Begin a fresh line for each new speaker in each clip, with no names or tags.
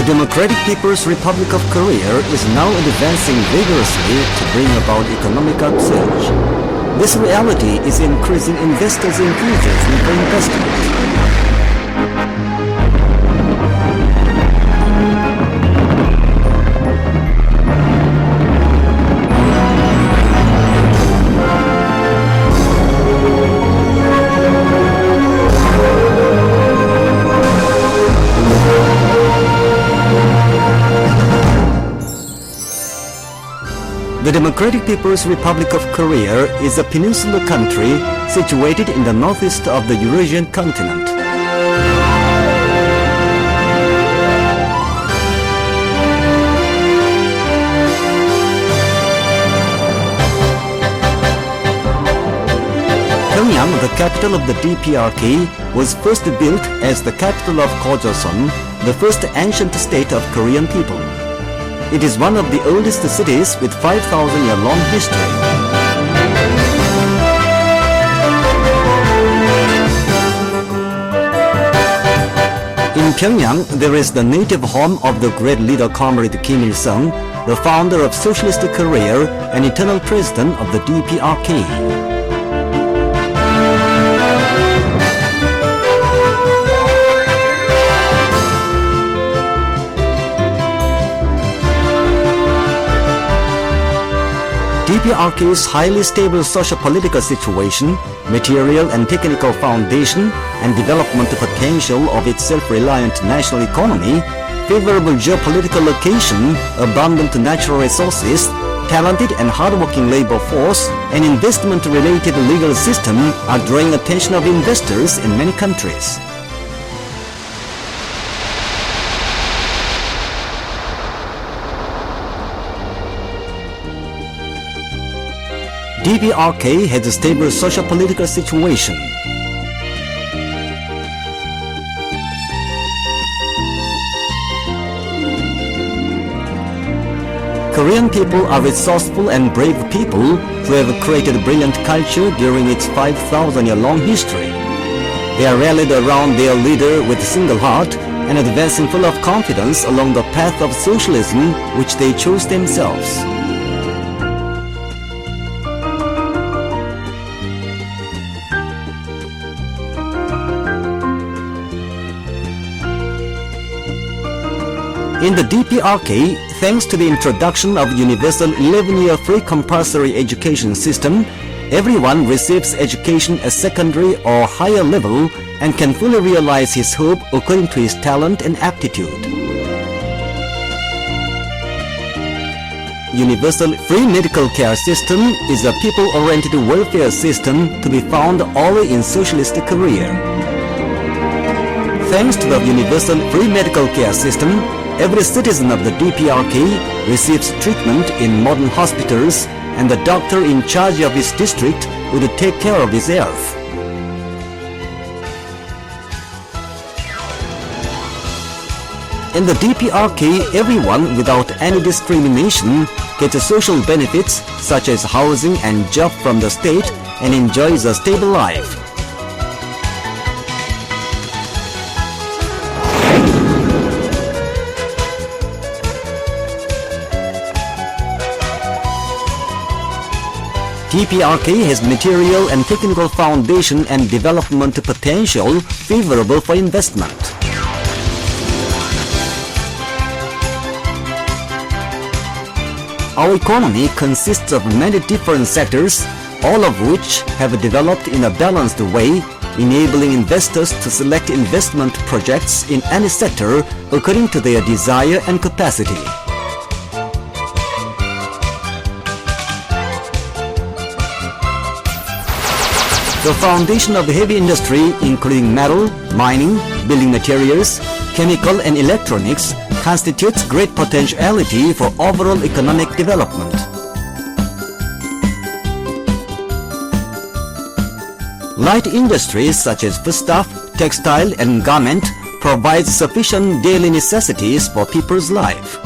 The Democratic People's Republic of Korea is now advancing vigorously to bring about economic upsurge. This reality is increasing investors' enthusiasm for investment. The Democratic People's Republic of Korea is a peninsular country situated in the northeast of the Eurasian continent. Pyongyang, the capital of the DPRK, was first built as the capital of Gojoseon, the first ancient state of Korean people. It is one of the oldest cities with 5,000-year-long history. In Pyongyang, there is the native home of the great leader Comrade Kim Il-sung, the founder of Socialist Korea and eternal president of the DPRK. DPRK's highly stable socio-political situation, material and technical foundation, and development potential of its self-reliant national economy, favorable geopolitical location, abundant natural resources, talented and hardworking labor force, and investment-related legal system are drawing attention of investors in many countries. DPRK has a stable socio-political situation. Korean people are resourceful and brave people who have created brilliant culture during its 5,000-year-long history. They are rallied around their leader with a single heart and advancing full of confidence along the path of socialism which they chose themselves. In the DPRK, thanks to the introduction of universal 11-year free compulsory education system, everyone receives education at secondary or higher level and can fully realize his hope according to his talent and aptitude. Universal free medical care system is a people-oriented welfare system to be found only in socialist Korea. Thanks to the universal free medical care system, every citizen of the DPRK receives treatment in modern hospitals, and the doctor in charge of his district would take care of his health. In the DPRK, everyone without any discrimination gets social benefits such as housing and job from the state and enjoys a stable life. DPRK has material and technical foundation and development potential favorable for investment. Our economy consists of many different sectors, all of which have developed in a balanced way, enabling investors to select investment projects in any sector according to their desire and capacity. The foundation of heavy industry, including metal, mining, building materials, chemical and electronics, constitutes great potentiality for overall economic development. Light industries such as foodstuff, textile and garment provide sufficient daily necessities for people's life.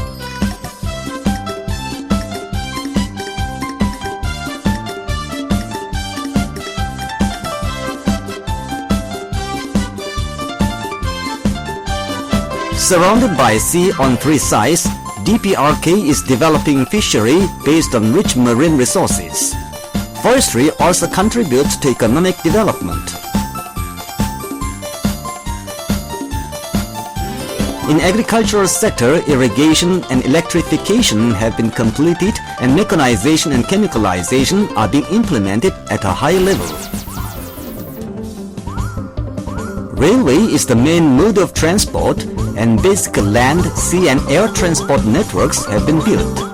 Surrounded by sea on three sides, DPRK is developing fishery based on rich marine resources. Forestry also contributes to economic development. In agricultural sector, irrigation and electrification have been completed and mechanization and chemicalization are being implemented at a high level. Railway is the main mode of transport and basic land, sea and air transport networks have been built.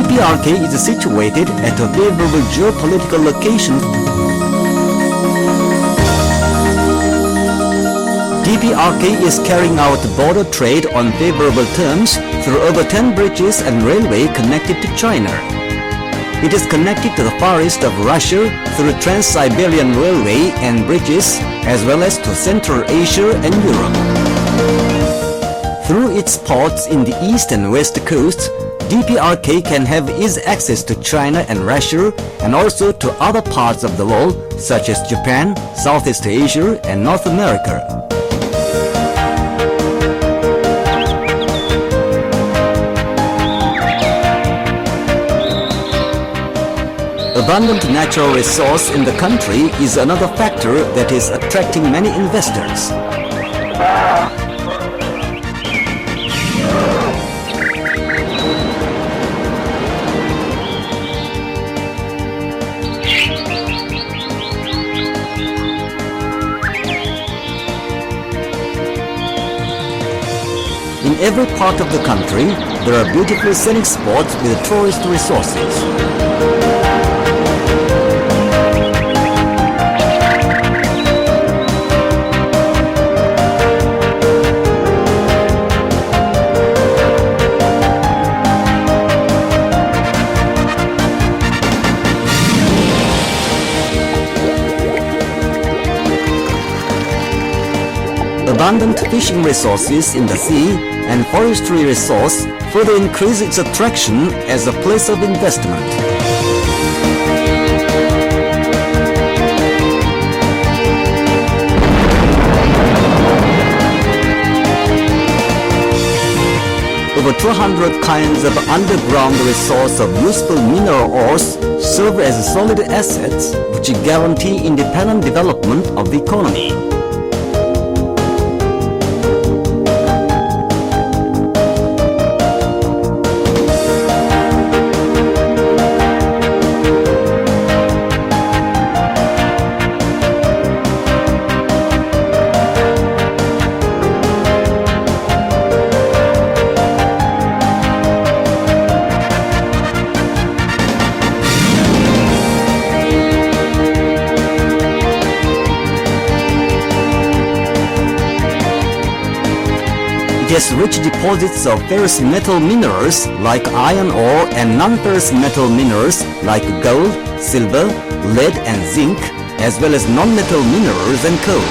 DPRK is situated at a favorable geopolitical location. DPRK is carrying out border trade on favorable terms through over 10 bridges and railway connected to China. It is connected to the far east of Russia through Trans-Siberian Railway and bridges as well as to Central Asia and Europe. Through its ports in the east and west coasts, DPRK can have easy access to China and Russia and also to other parts of the world such as Japan, Southeast Asia and North America. Abundant natural resource in the country is another factor that is attracting many investors. In every part of the country, there are beautiful scenic spots with tourist resources. Abundant fishing resources in the sea and forestry resource further increase its attraction as a place of investment. Over 200 kinds of underground resource of useful mineral ores serve as solid assets which guarantee independent development of the economy. It has rich deposits of ferrous metal minerals like iron ore and non-ferrous metal minerals like gold, silver, lead and zinc, as well as non-metal minerals and coal.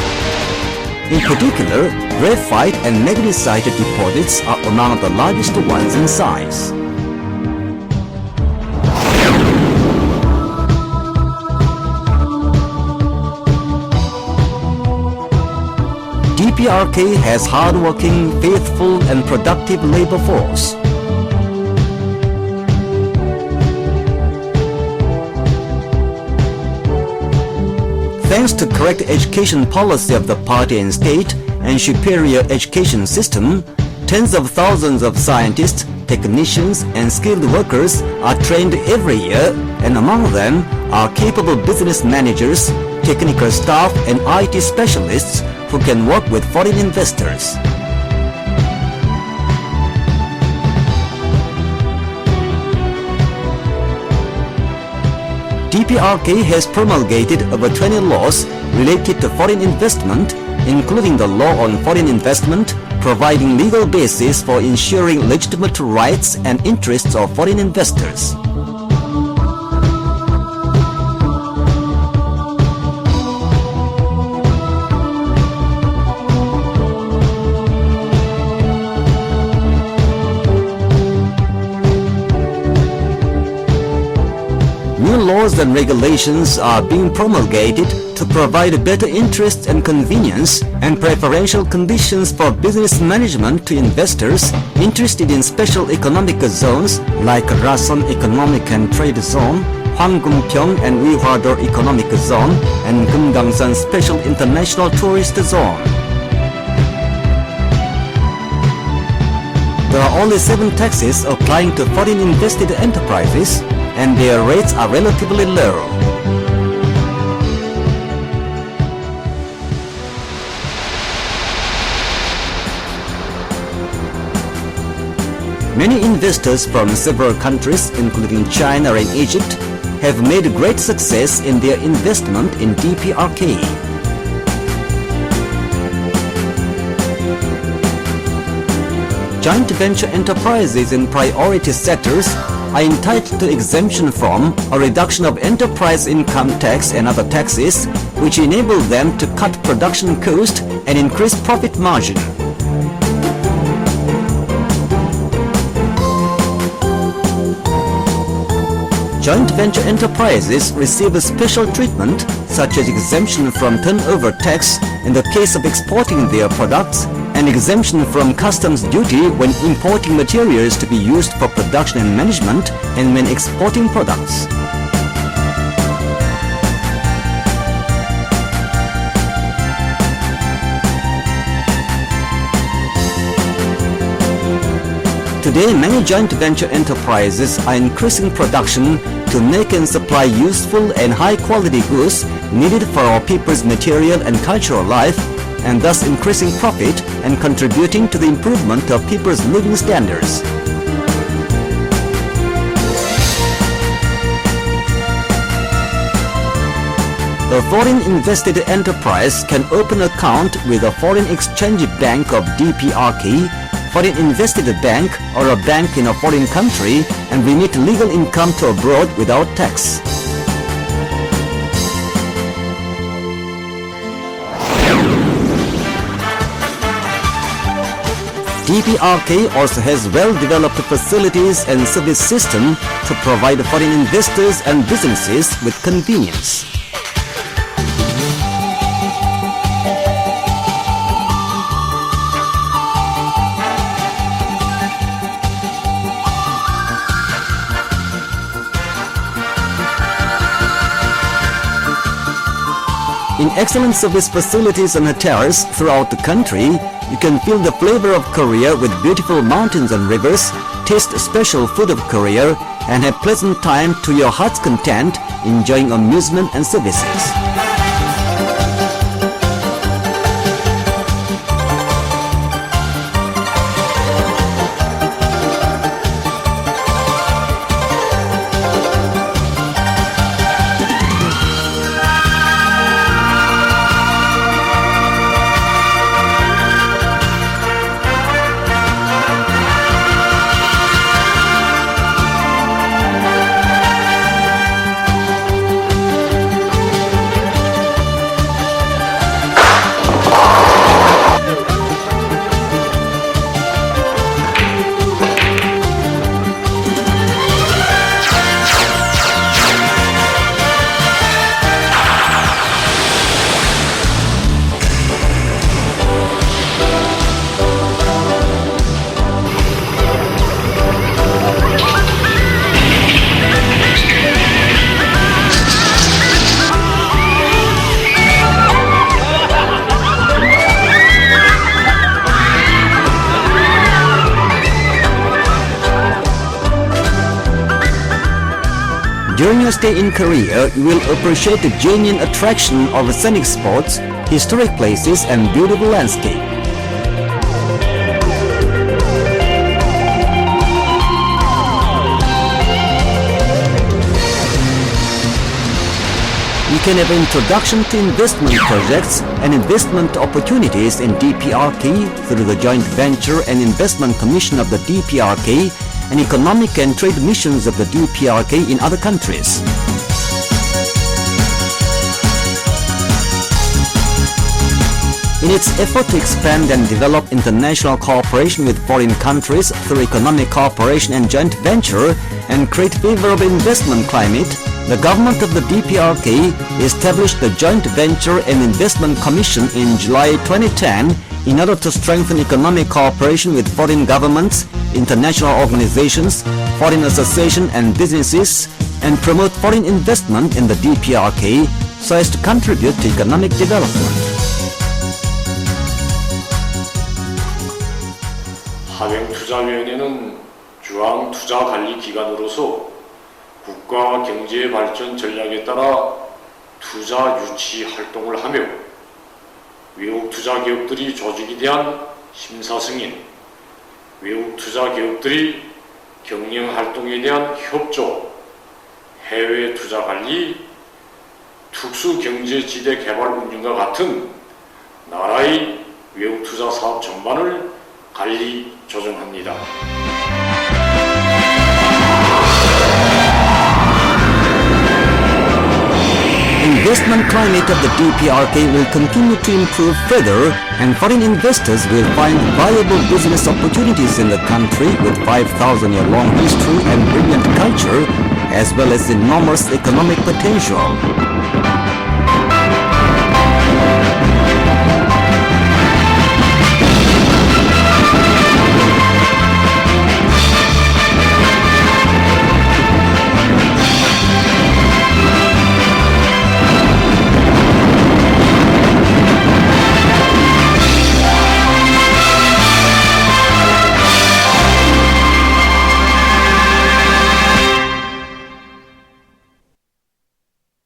In particular, graphite and magnesite deposits are among the largest ones in size. DPRK has hard-working, faithful and productive labor force. Thanks to correct education policy of the party and state and superior education system, tens of thousands of scientists, technicians and skilled workers are trained every year, and among them are capable business managers, technical staff and IT specialists who can work with foreign investors. DPRK has promulgated over 20 laws related to foreign investment, including the law on foreign investment, providing legal basis for ensuring legitimate rights and interests of foreign investors. New laws and regulations are being promulgated to provide better interest and convenience and preferential conditions for business management to investors interested in special economic zones like Rason Economic and Trade Zone, Hwanggumpyeong and Wihwador Economic Zone, and Gumgangsan Special International Tourist Zone. There are only 7 taxes applying to foreign invested enterprises, and their rates are relatively low. Many investors from several countries, including China and Egypt, have made great success in their investment in DPRK. Joint venture enterprises in priority sectors are entitled to exemption from or reduction of enterprise income tax and other taxes, which enable them to cut production cost and increase profit margin. Joint venture enterprises receive a special treatment, such as exemption from turnover tax in the case of exporting their products, and exemption from customs duty when importing materials to be used for production and management and when exporting products. Today, many joint venture enterprises are increasing production to make and supply useful and high-quality goods needed for our people's material and cultural life, and thus increasing profit and contributing to the improvement of people's living standards. A foreign invested enterprise can open an account with a foreign exchange bank of DPRK, foreign invested bank, or a bank in a foreign country and remit legal income to abroad without tax. DPRK also has well-developed facilities and service system to provide foreign investors and businesses with convenience. In excellent service facilities and hotels throughout the country, you can feel the flavor of Korea with beautiful mountains and rivers, taste special food of Korea, and have pleasant time to your heart's content, enjoying amusement and services. During your stay in Korea, you will appreciate the genuine attraction of scenic spots, historic places, and beautiful landscape. You can have introduction to investment projects and investment opportunities in DPRK through the Joint Venture and Investment Commission of the DPRK and economic and trade missions of the DPRK in other countries. In its effort to expand and develop international cooperation with foreign countries through economic cooperation and joint venture and create favorable investment climate, the government of the DPRK established the Joint Venture and Investment Commission in July 2010 in order to strengthen economic cooperation with foreign governments, international organizations, foreign associations and businesses, and promote foreign investment in the DPRK so as to contribute to economic development.
하경투자위원회는 중앙투자관리기관으로서 국가 경제 발전 전략에 따라 투자 유치 활동을 하며 외국 투자 기업들이 조직에 대한 심사 승인, 외국 투자 기업들이 경영 활동에 대한 협조, 해외 투자 관리, 특수 경제지대 개발 운영과 같은 나라의 외국 투자 사업 전반을 관리 조정합니다.
Investment climate of the DPRK will continue to improve further and foreign investors will find viable business opportunities in the country with 5,000-year-long history and brilliant culture as well as enormous economic potential.